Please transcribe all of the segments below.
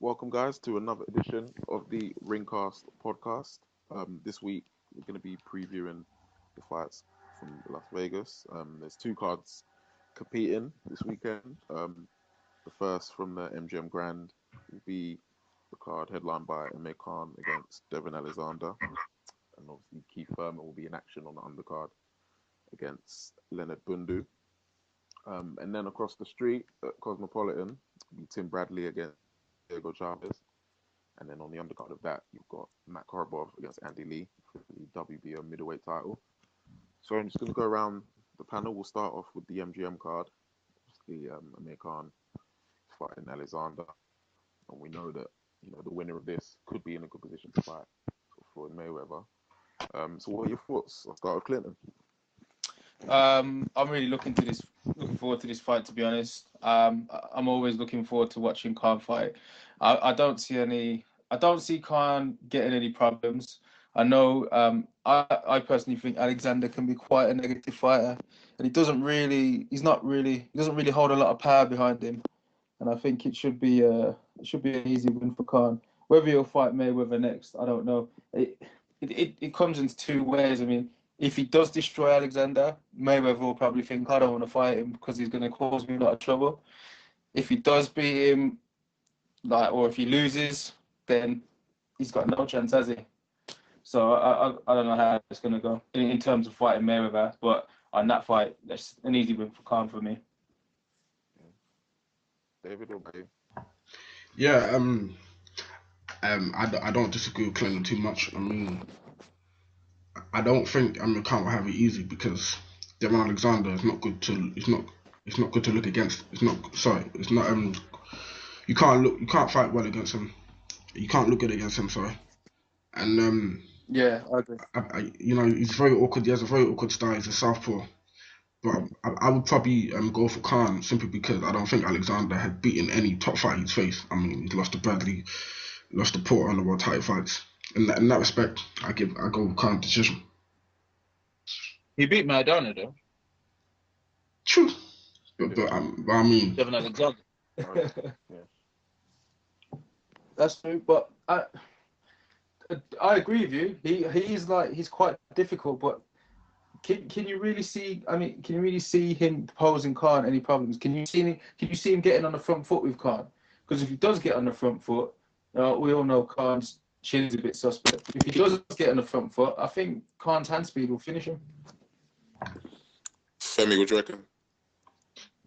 welcome guys to another edition of the RingCast podcast. This week we're going to be previewing the fights from Las Vegas. There's two cards competing this weekend. The first from the MGM Grand will be the card headlined by Amir Khan against Devon Alexander, and obviously Keith Thurman will be in action on the undercard against Leonard Bundu. And then across the street at Cosmopolitan will be Tim Bradley against Diego Chaves. And then on the undercard of that, you've got Matt Korobov against Andy Lee for the WBO middleweight title. So I'm just going to go around the panel. We'll start off with the MGM card. Obviously, Amir Khan fighting Alexander. And we know that the winner of this could be in a good position to fight Floyd Mayweather. So what are your thoughts? I'll start with Clinton. I'm really looking forward to this fight, to be honest. I'm always looking forward to watching Khan fight. I don't see Khan getting any problems. I know I personally think Alexander can be quite a negative fighter, and he doesn't really hold a lot of power behind him. And I think it should be an easy win for Khan. Whether he'll fight Mayweather next, I don't know. It comes in two ways. I mean, if he does destroy Alexander, Mayweather will probably think, I don't want to fight him because he's going to cause me a lot of trouble. If he does beat him, or if he loses, then he's got no chance, has he? So I don't know how it's going to go in terms of fighting Mayweather, but on that fight, that's an easy win for Khan for me. David, what about you? Yeah, I don't disagree with Clinton too much. I mean, I don't think Amir Khan will have it easy because Devon Alexander is not good to. It's not good to look against. It's not. You can't fight well against him. You can't look good against him. Sorry. And yeah, I agree. He's very awkward. He has a very awkward style. He's a southpaw. But I would probably go for Khan simply because I don't think Alexander had beaten any top fight he's faced. I mean, he's lost to Bradley, lost to Porter on the world title fights. In that respect, I go with Khan decision. He beat Maradona though. True, but I mean, Devon Alexander. Yeah. That's true, but I agree with you. He's quite difficult, but can you really see? I mean, can you really see him posing Khan any problems? Can you see him getting on the front foot with Khan? Because if he does get on the front foot, we all know Khan's chin's a bit suspect. If he does get on the front foot, I think Khan's hand speed will finish him. Femi, what do you reckon?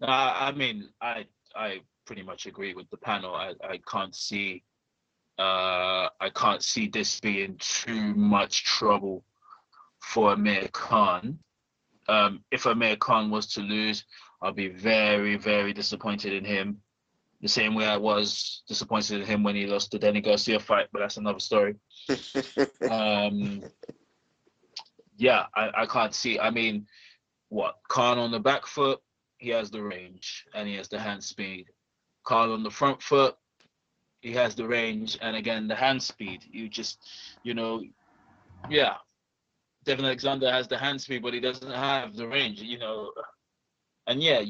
I mean, I pretty much agree with the panel. I can't see this being too much trouble for Amir Khan. If Amir Khan was to lose, I'll be very, very disappointed in him. The same way I was disappointed in him when he lost the Danny Garcia fight, but that's another story. Yeah, I can't see. I mean, Khan on the back foot, he has the range and he has the hand speed. Khan on the front foot, he has the range and again the hand speed. Yeah. Devon Alexander has the hand speed, but he doesn't have the range, And yeah,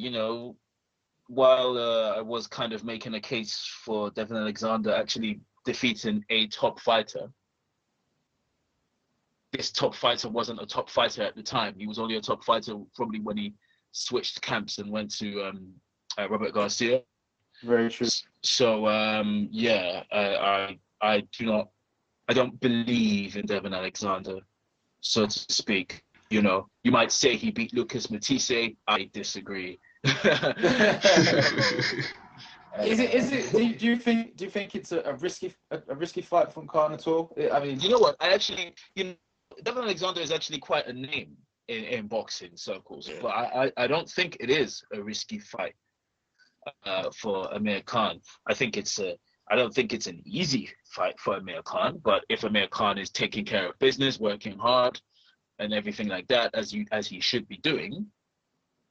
while I was kind of making a case for Devon Alexander actually defeating a top fighter, this top fighter wasn't a top fighter at the time. He was only a top fighter probably when he switched camps and went to Robert Garcia. Very true. So yeah, I don't believe in Devon Alexander, so to speak. You might say he beat Lucas Matisse. I disagree. Is it? Do you think it's a risky fight from Khan at all? I mean, you know what? Devon Alexander is actually quite a name in boxing circles, yeah. But I don't think it is a risky fight for Amir Khan. I don't think it's an easy fight for Amir Khan. But if Amir Khan is taking care of business, working hard, and everything like that, as he should be doing,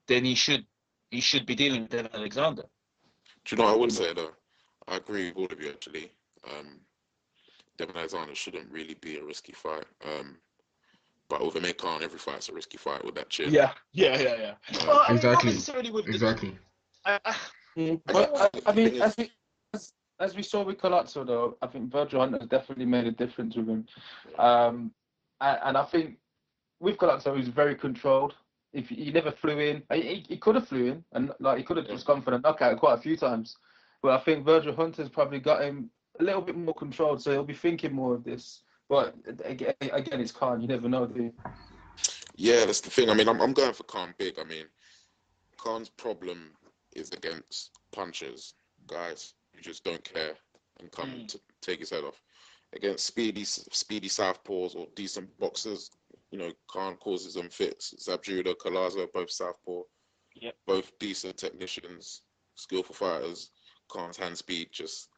then he should be dealing with Devon Alexander. Do you know what I would say though? I agree with all of you actually. Devon Alexander shouldn't really be a risky fight. But with Amir Khan, every fight's a risky fight with that chin. Yeah. Exactly. I mean, as we saw with Colazzo, though, I think Virgil Hunter has definitely made a difference with him. And I think with Colazzo, he's very controlled. If he never flew in, he could have flew in, and like he could have just gone for the knockout quite a few times. But I think Virgil Hunter's probably got him a little bit more controlled, so he'll be thinking more of this. But again, it's Khan. You never know, do you? Yeah, that's the thing. I mean, I'm going for Khan big. I mean, Khan's problem is against punchers, guys who just don't care and come to take his head off. Against speedy southpaws or decent boxers, Khan causes them fits. Zabjuda, Collazo, both southpaw, both decent technicians, skillful fighters. Khan's hand speed just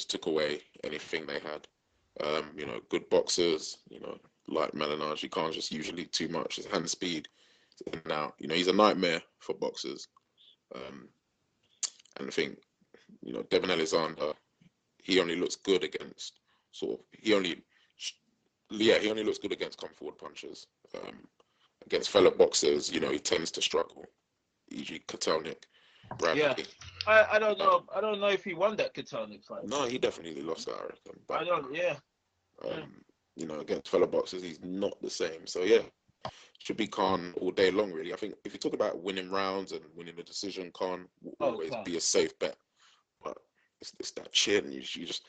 took away anything they had. Good boxers, like Malignaggi, Khan's just usually too much. His hand speed in and out. He's a nightmare for boxers. And I think, Devon Alexander, he only looks good against he only looks good against come forward punchers. Against fellow boxers, he tends to struggle. E.g. Kotelnik, Bradley. Yeah. I don't know. I don't know if he won that Kotelnik fight. No, he definitely lost that, I reckon. But, I don't. Yeah. Against fellow boxers, he's not the same. So yeah, should be Khan all day long, really. I think if you talk about winning rounds and winning a decision, Khan will always be a safe bet. But it's that chin. He's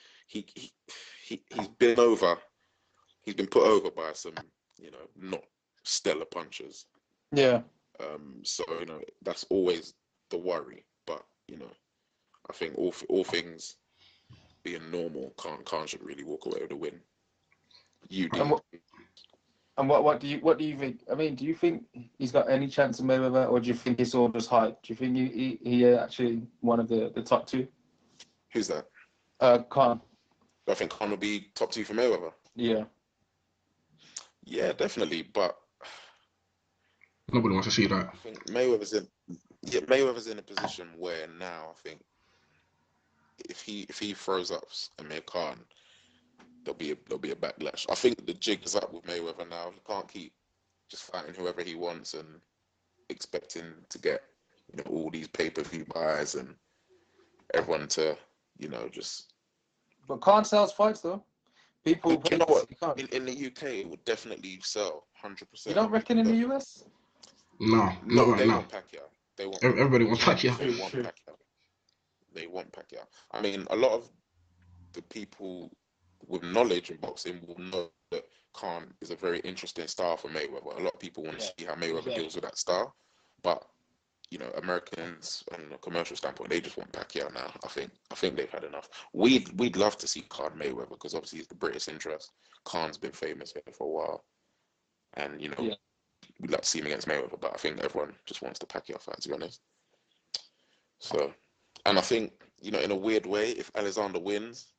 been over. He's been put over by some, not stellar punchers. Yeah. So that's always the worry. But I think all things being normal, Khan should really walk away with a win. And what do you think? I mean, do you think he's got any chance of Mayweather, or do you think it's all just hype? Do you think he actually one of the top two? Who's that? Khan. I think Khan will be top two for Mayweather. Yeah. Yeah, definitely. But nobody wants to see that. I think Mayweather's in a position where now I think if he throws up Amir Khan, there'll be a backlash. I think the jig is up with Mayweather now. He can't keep just fighting whoever he wants and expecting to get all these pay-per-view buys and everyone to just. But Khan sells fights though. People. You know what? In the UK, it would definitely sell 100%. You don't reckon in the US? No, not right they now. Want Pacquiao. They want. Everybody wants Pacquiao. They want Pacquiao. They want Pacquiao. I mean, a lot of the people with knowledge in boxing will know that Khan is a very interesting style for Mayweather. A lot of people want to see how Mayweather deals with that style, but Americans on a commercial standpoint, they just want Pacquiao now. I think they've had enough. We'd love to see Khan Mayweather because obviously it's the British interest. Khan's been famous here for a while, and we'd like to see him against Mayweather, but I think everyone just wants the Pacquiao fight, to be honest. So, and I think in a weird way, if Alexander wins,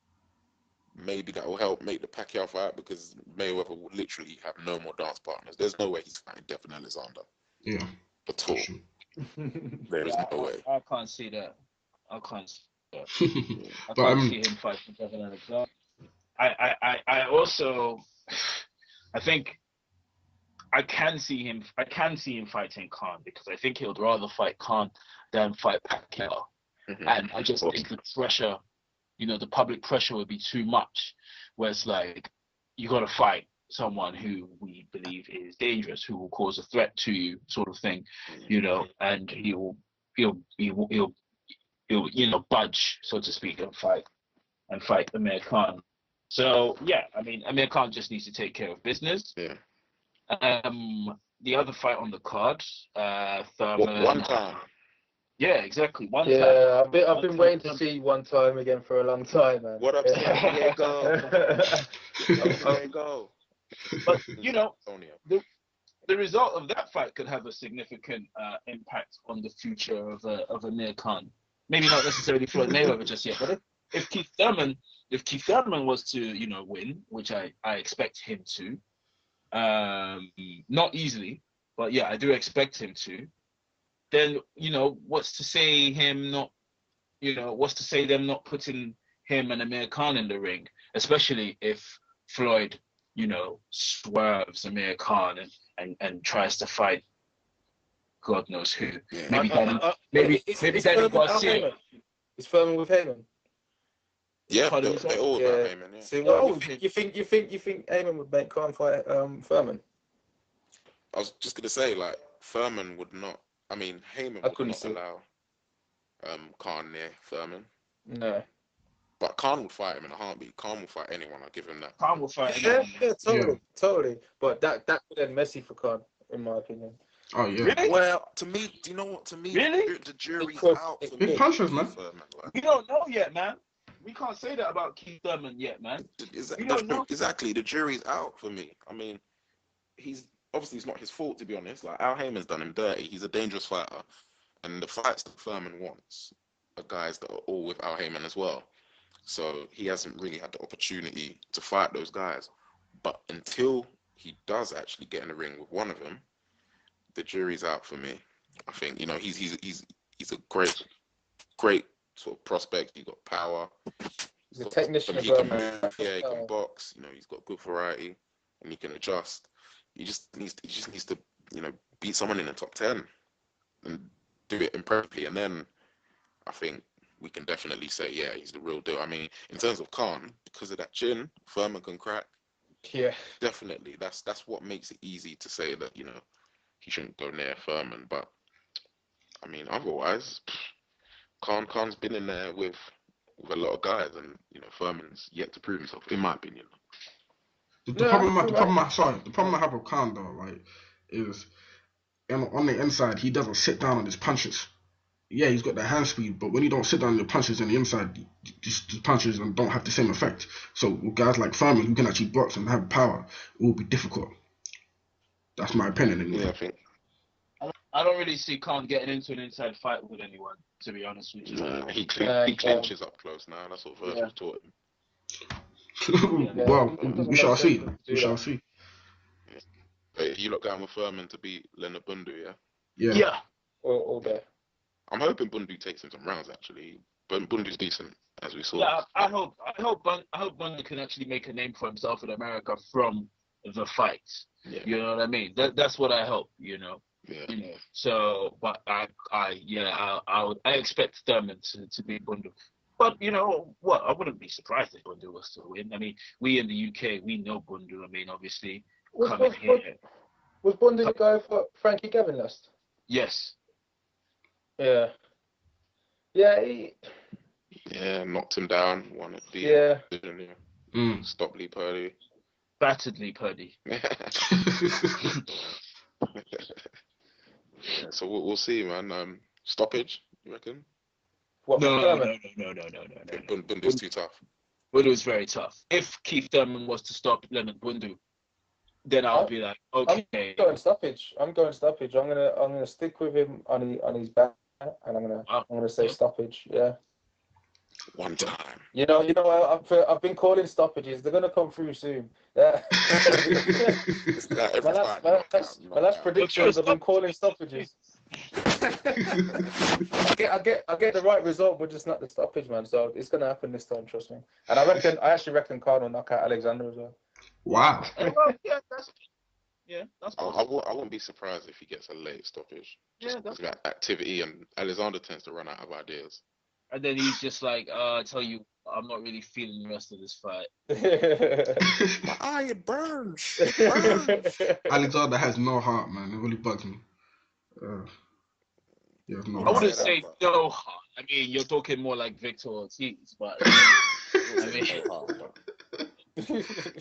maybe that will help make the Pacquiao fight because Mayweather will literally have no more dance partners. There's no way he's fighting Devon Alexander. Yeah. At all. There is no way. I can't see that. I can't see that. I But can't see him fighting Devon Alexander. I also I think I can see him fighting Khan because I think he would rather fight Khan than fight Pacquiao. And I just think the pressure, the public pressure would be too much. Where it's like you got to fight someone who we believe is dangerous, who will cause a threat to you, sort of thing, and he'll budge, so to speak, and fight Amir Khan. So yeah, I mean, Amir Khan just needs to take care of business. Yeah. The other fight on the card, Thurman. One time. Yeah, exactly. One time. Yeah, I've been waiting to see one time again for a long time, man. What up, San Diego? San Diego. But the result of that fight could have a significant impact on the future of Amir Khan. Maybe not necessarily Floyd Mayweather just yet, but if Keith Thurman was to win, which I expect him to, not easily, but yeah, I do expect him to. Then what's to say them not putting him and Amir Khan in the ring, especially if Floyd swerves Amir Khan and tries to fight God knows who. Yeah. Maybe Danny Garcia. Is Furman with Heyman? Yeah, Pardon me, they're sir? all Yeah. about Heyman. Yeah. See They're what always you think Heyman would make Khan fight Furman? I was just gonna say, like, Furman would not. I mean, Heyman I would couldn't not see it. allow Khan near Furman, No. but Khan would fight him in a heartbeat. Khan will fight anyone. I'll give him that. Khan will fight Yeah, anyone. totally. But that could end messy for Khan, in my opinion. Oh yeah. Really? Well, to me, do you know what? To me, Really? the jury's could. out It for Big me. punchers, man. Furman, like, We don't know yet, man. We can't say that about Keith Thurman yet, man. We don't know. exactly, the jury's out for me. I mean, he's obviously it's not his fault, to be honest. Like, Al Heyman's done him dirty. He's a dangerous fighter, and the fights that Furman wants are guys that are all with Al Heyman as well. So he hasn't really had the opportunity to fight those guys. But until he does actually get in the ring with one of them, the jury's out for me. I think, you know, he's a great sort of prospect. He's got power. He's a technician as He well, can man. move. Yeah, he can box. You know, he's got good variety, and he can adjust. He just needs to, you know, beat someone in the top 10 and do it impressively, and then I think we can definitely say, yeah, he's the real deal. I mean, in terms of Khan, because of that chin, Furman can crack. Yeah. Definitely, that's what makes it easy to say that, you know, he shouldn't go near Furman. But I mean, otherwise, Khan's been in there with a lot of guys, and you know, Furman's yet to prove himself, in my opinion. The problem I have with Khan though, like, is on the inside he doesn't sit down on his punches. Yeah, he's got the hand speed, but when you don't sit down on your punches on the inside, the punches don't have the same effect. So with guys like Furman who can actually box and have power, it will be difficult. That's my opinion anyway. Yeah, I think. I don't really see Khan getting into an inside fight with anyone, to be honest with you. He clinches up close now. That's what Virgil taught him. Well, we shall see. We shall see. Hey, you lot going with Furman to beat Leonard Bundu, yeah? Yeah. All day. I'm hoping Bundu takes him some rounds, actually. But Bundu's decent, as we saw. Yeah, I hope Bundu can actually make a name for himself in America from the fights. Yeah. You know what I mean? That's what I hope. You know. Yeah. You know. So, but I expect Thurman to beat Bundu. But you know what? I wouldn't be surprised if Bundu was to win. I mean, we in the UK, we know Bundu. I mean, obviously, coming here. Was Bundu the guy for Frankie Gavin last? Yes. Yeah. Yeah. Yeah, knocked him down. Won it. Yeah. Stop Lee Purdy. Battered Lee Purdy. So we'll see, man. Stoppage, you reckon? What? No. Bundu's too tough. Bundu is very tough. If Keith Thurman was to stop Leonard Bundu, then I'll be like, okay. I'm going stoppage. I'm gonna stick with him on his back, and I'm gonna say stoppage. Yeah. One time. You know. I've been calling stoppages. They're gonna come through soon. Yeah. My last predictions. I've been calling stoppages. I get the right result, but just not the stoppage, man. So it's gonna happen this time, trust me. And I actually reckon Khan will knock out Alexander as well. Wow. That's I wouldn't be surprised if he gets a late stoppage. Just because of that activity, and Alexander tends to run out of ideas. And then he's just like, I tell you, I'm not really feeling the rest of this fight. My eye, it burns. It burns. Alexander has no heart, man. It really bugs me. He has no I heart. wouldn't say no heart. I mean, you're talking more like Victor Ortiz, but I mean,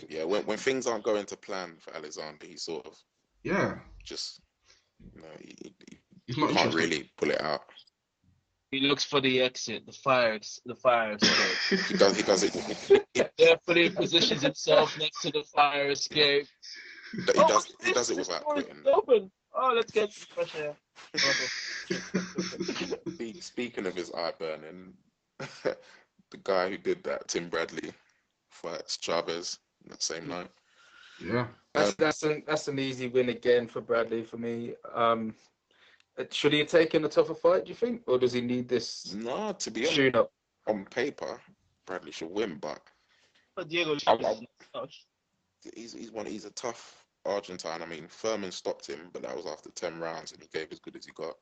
yeah, when things aren't going to plan for Alexander, he sort of just he can't really pull it out. He looks for the exit, the fire escape. He does it. Carefully positions himself next to the fire escape. He does it without quitting. Open. Oh, let's get some fresh air. Speaking of his eye burning, the guy who did that, Tim Bradley, fights Chaves that same night. Yeah, that's an easy win again for Bradley for me. Should he have taken a tougher fight, do you think? Or does he need this? No, to be honest, up? On paper, Bradley should win, but Diego, he's a tough Argentine. I mean, Furman stopped him, but that was after 10 rounds, and he gave as good as he got.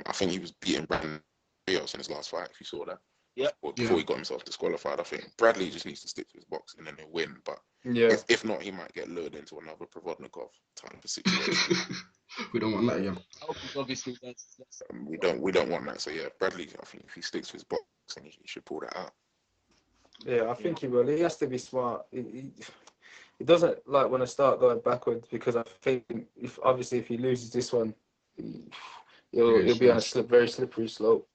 I think he was beating Brandon Rios in his last fight, if you saw that. Yeah. Before he got himself disqualified. I think Bradley just needs to stick to his boxing and he'll win. But Yeah. if not, he might get lured into another Provodnikov type of situation. We don't want that, yeah. Obviously, that's We don't want that. So yeah, Bradley, I think if he sticks to his boxing, he should pull that out. Yeah, I think he will. He has to be smart. He doesn't like want to start going backwards because I think if he loses this one, he'll be on a very slippery slope.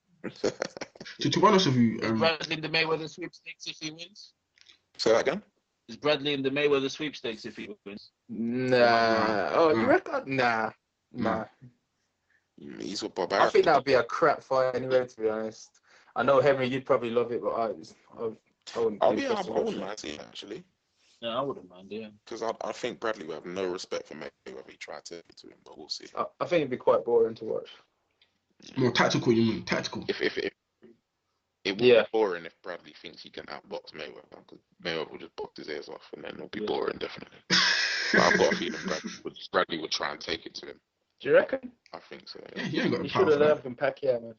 To be honest with you, is Bradley in the Mayweather sweepstakes if he wins? Say that again. Is Bradley in the Mayweather sweepstakes if he wins? Nah. Oh, you reckon? Nah. He's a I barbarian. think that'd be a crap fight anyway. To be honest, I know Henry, you'd probably love it, but I wouldn't. I wouldn't mind seeing it, actually. No, I wouldn't mind, yeah. Because I think Bradley will have no respect for Mayweather if he tried to to him, but we'll see. I think it'd be quite boring to watch. more tactical, you mean? Tactical. If it would be boring if Bradley thinks he can outbox Mayweather, because Mayweather will just box his ears off, and then it'll be boring, definitely. But I've got a feeling Bradley would try and take it to him. Do you reckon? I think so. Yeah, you ain't got the You power should have for learned that. from Pacquiao, man.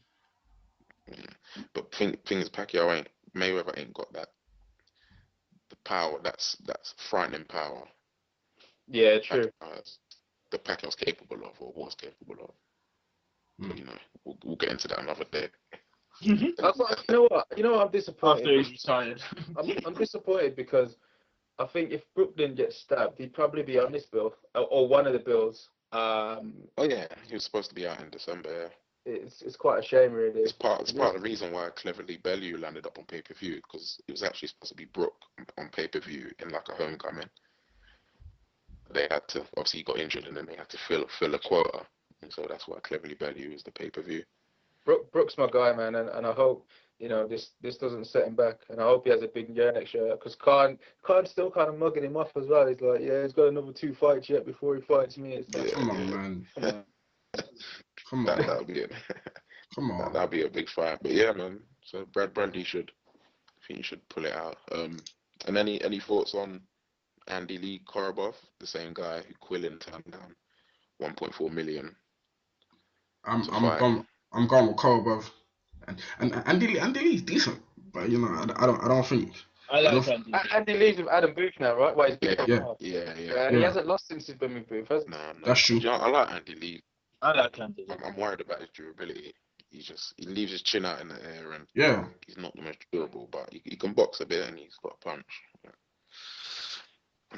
But thing is, Mayweather ain't got that. The power that's frightening power. Yeah, true. The Pacquiao's capable of, or was capable of. But, we'll get into that another day. You know what? I'm disappointed. After he's retired. I'm disappointed because I think if Brook didn't get stabbed, he'd probably be on this bill or one of the bills. Oh yeah, he was supposed to be out in December. Yeah. It's quite a shame, really. It's part of the reason why Cleverly Bellew landed up on pay-per-view, because it was actually supposed to be Brook on pay-per-view in like a homecoming. They had to, obviously he got injured, and then they had to fill a quota, and so that's why Cleverly Bellew is the pay-per-view. Brook's my guy, man, and I hope this doesn't set him back, and I hope he has a big year next year, because Khan's still kind of mugging him off as well. He's like, yeah, he's got another 2 fights yet before he fights me. It's like, Come on, man. Come on. That'll be it. Come on. That'll be a big fight. But yeah, man. So Bradley should pull it out. And any thoughts on Andy Lee Korobov, the same guy who Quillen turned down 1.4 million? I'm going with Korobov, and Andy Lee's decent, but I don't think. I like Andy Lee's with Adam Booth now, right? Well, Yeah. He hasn't lost since he's been with Booth, has he? No. That's true. I like Andy Lee. I like Andy Lee. I'm worried about his durability. He leaves his chin out in the air, and he's not the most durable, but he can box a bit, and he's got a punch.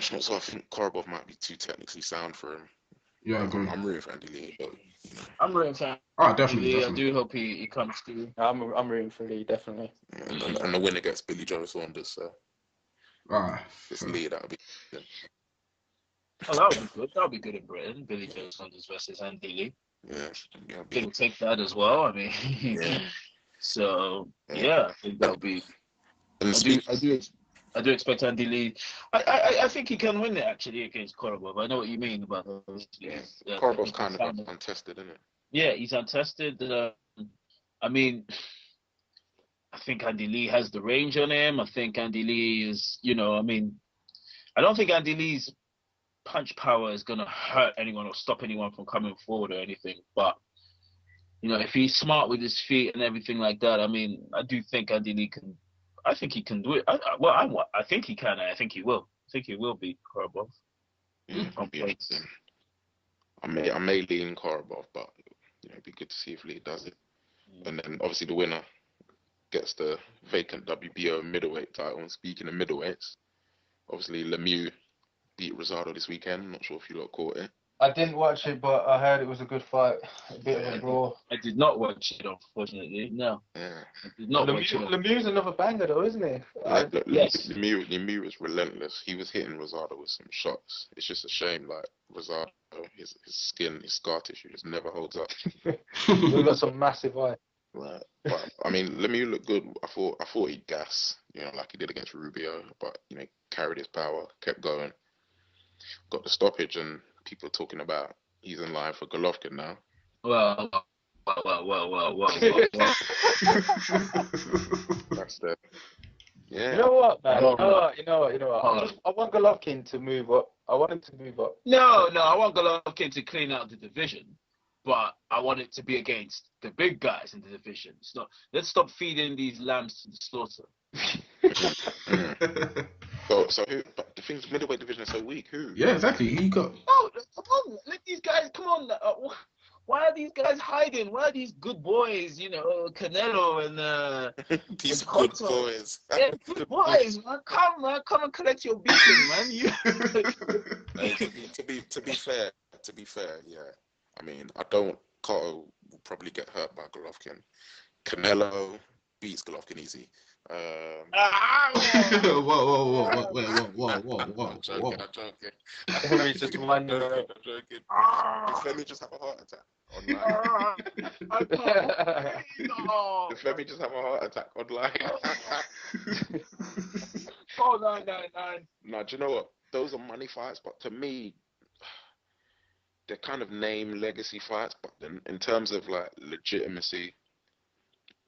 So I think Korobov might be too technically sound for him. Yeah, I agree. I'm rooting for Andy Lee, but I'm rooting for definitely. I do hope he comes through. I'm rooting for Lee, definitely. And the winner gets Billy Joe Saunders. So it's Lee, that'll be good. Oh, that would be good. That would be good in Britain. Billy Joe Saunders versus Andy Lee. Yeah. He'll take that as well. I mean, so I think that'll be. I do expect Andy Lee. I think he can win it actually against Korobov. I know what you mean about those. Korobov's kind of untested, isn't it? Yeah, he's untested. I mean, I think Andy Lee has the range on him. I think Andy Lee is, I don't think Andy Lee's punch power is going to hurt anyone or stop anyone from coming forward or anything. But, if he's smart with his feet and everything like that, I do think Andy Lee can. I think he can do it. I think he can. I think he will. I think he will beat Korobov. I may lean Korobov, but it'd be good to see if Lee does it. And then obviously the winner gets the vacant WBO middleweight title. And speaking of middleweights, obviously Lemieux beat Rosado this weekend. I'm not sure if you lot caught it. I didn't watch it, but I heard it was a good fight. A bit of a brawl. I did not watch it, unfortunately. No. Yeah. I did not watch it. Lemieux's another banger, though, isn't he? Yes. Lemieux was relentless. He was hitting Rosado with some shots. It's just a shame, like Rosado, his skin, his scar tissue just never holds up. We've got some massive eye. Right. But Lemieux looked good. I thought he'd gas, like he did against Rubio, but carried his power, kept going. Got the stoppage, and people are talking about he's in line for Golovkin now. Well. That's the. Yeah. You know what, man? You know what? I want Golovkin to move up. I want him to move up. No, I want Golovkin to clean out the division. but I want it to be against the big guys in the division. It's not. Let's stop feeding these lambs to the slaughter. So who? But the thing's middleweight division is so weak. Who? Yeah, exactly. He got. Oh, come on! Let these guys come on. Why are these guys hiding? Why are these good boys? Canelo and These and good Cotto. boys. Yeah, good boys, man. Come and collect your beating, man. Hey, to be fair, yeah. I mean, I don't. Cotto will probably get hurt by Golovkin. Canelo beats Golovkin easy. Whoa, I'm joking. He's just wondering. I'm joking. Did Femi just have a heart attack online? Did Femi just have a heart attack online? Oh, 999. No, do you know what? Those are money fights, but to me, they're kind of name legacy fights. But then in terms of like legitimacy,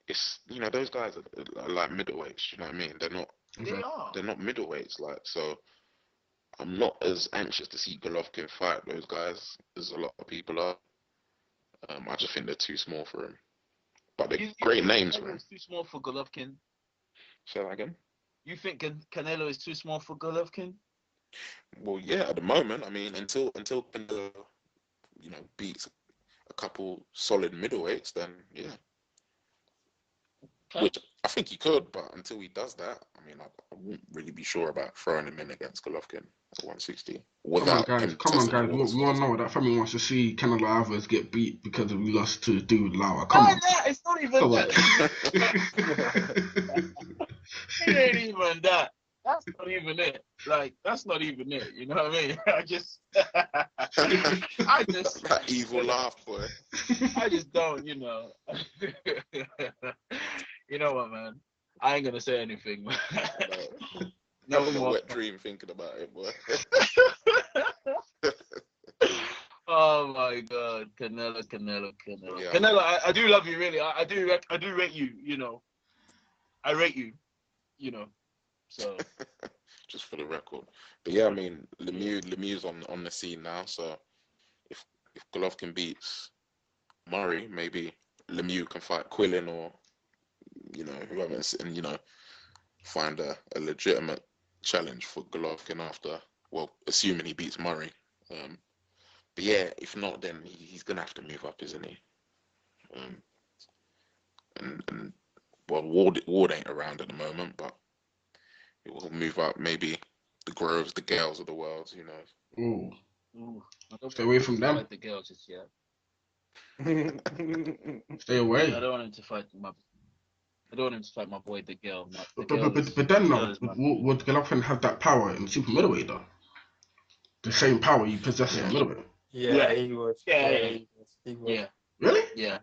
it's those guys are like middleweights. You know what I mean? They are. They're not middleweights. Like, so I'm not as anxious to see Golovkin fight those guys as a lot of people are. I just think they're too small for him. But they're great names, man. Canelo is too small for Golovkin. Say that again? You think Canelo is too small for Golovkin? Well, yeah, at the moment, I mean, until Canelo, beats a couple solid middleweights, then yeah. Okay. Which I think he could, but until he does that, I mean, I wouldn't really be sure about throwing him in against Golovkin at 160. Come on, guys. We all know that family wants to see Canelo Alvarez get beat because we lost to dude Lara. Come on. It's not even that. It ain't even that. That's not even it. Like, that's not even it. You know what I mean? I just that evil laugh, boy. I just don't, You know what, man? I ain't gonna say anything, man. No more. Wet dream thinking about it, boy. Oh my God, Canelo. Yeah. Canelo, I do love you, really. I do rate you. I rate you. So just for the record. But yeah, I mean, Lemieux's on the scene now. So if Golovkin beats Murray, maybe Lemieux can fight Quillin or whoever, and find a legitimate challenge for Golovkin after. Well, assuming he beats Murray. But yeah, if not, then he's gonna have to move up, isn't he? And well, Ward ain't around at the moment, but it will move up. Maybe the Groves, the Gales of the world, Ooh. I don't Stay away from them. fight the girls just yet. Stay away. I don't want him to fight my boy, the girl. But then, would Golovkin have that power in super middleweight though? The same power you possess in middleweight. Yeah, he would. Yeah. He would. Really? Yeah.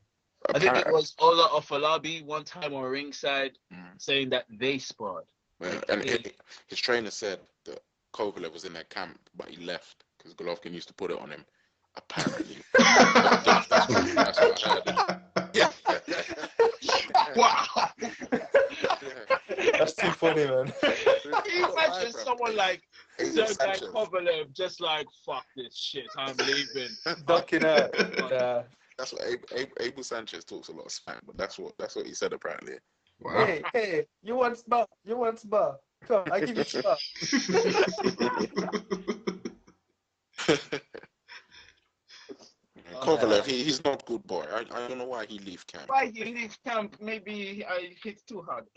I think it was Ola Ofalabi one time on ringside saying that they sparred. Yeah, and his trainer said that Kovalev was in their camp, but he left because Golovkin used to put it on him. Apparently, that's what I heard. Yeah. Wow. That's too funny, man. Can you imagine someone like Sergei Kovalev just like, fuck this shit, I'm leaving. Ducking out. Yeah. That's what Abel Sanchez talks a lot of smack, but that's what he said apparently. Wow. Hey, you want spar? Come, I give you spar. Kovalev, he's not good boy. I don't know why he leave camp. Why he leave camp? Maybe I hit too hard.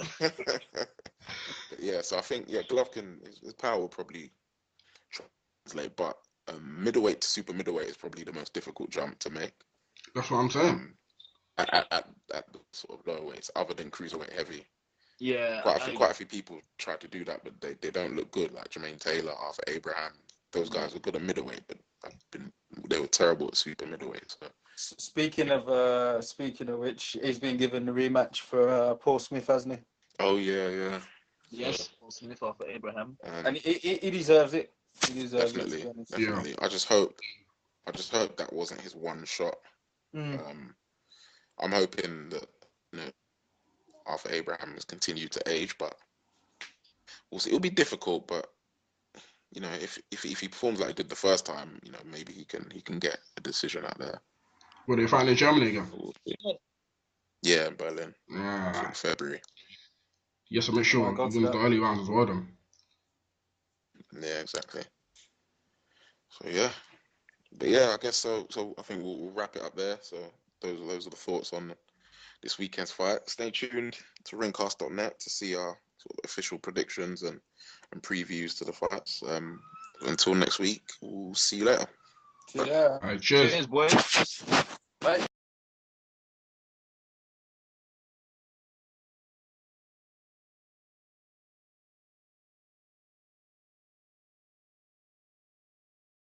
Yeah, so I think Golovkin, his power will probably translate, but middleweight to super middleweight is probably the most difficult jump to make. That's what I'm saying. At the sort of lower weights, other than cruiserweight heavy. Yeah. Quite a few people try to do that, but they don't look good. Like Jermaine Taylor, Arthur Abraham, those guys were good at middleweight, but they were terrible at super middleweight. So. Speaking of which, he's been given the rematch for Paul Smith, hasn't he? Oh yeah. Yes, Paul Smith, Arthur Abraham, and he deserves it. He deserves definitely, it. Definitely. I just hope that wasn't his one shot. I'm hoping that Arthur Abraham has continued to age, but we'll see. It'll be difficult, but if he performs like he did the first time, maybe he can get a decision out there. Were they fighting in Germany again? We'll see. Yeah, in Berlin. It's Yeah. in February. Yes, I make I sure might go he to wins that. the early rounds as well. Then. Yeah, exactly. So yeah, but yeah, I guess so. So I think we'll wrap it up there. So those are the thoughts on this weekend's fight. Stay tuned to ringcast.net to see our sort of official predictions and previews to the fights. Until next week, we'll see you later. Yeah. All right, cheers. Cheers, boys.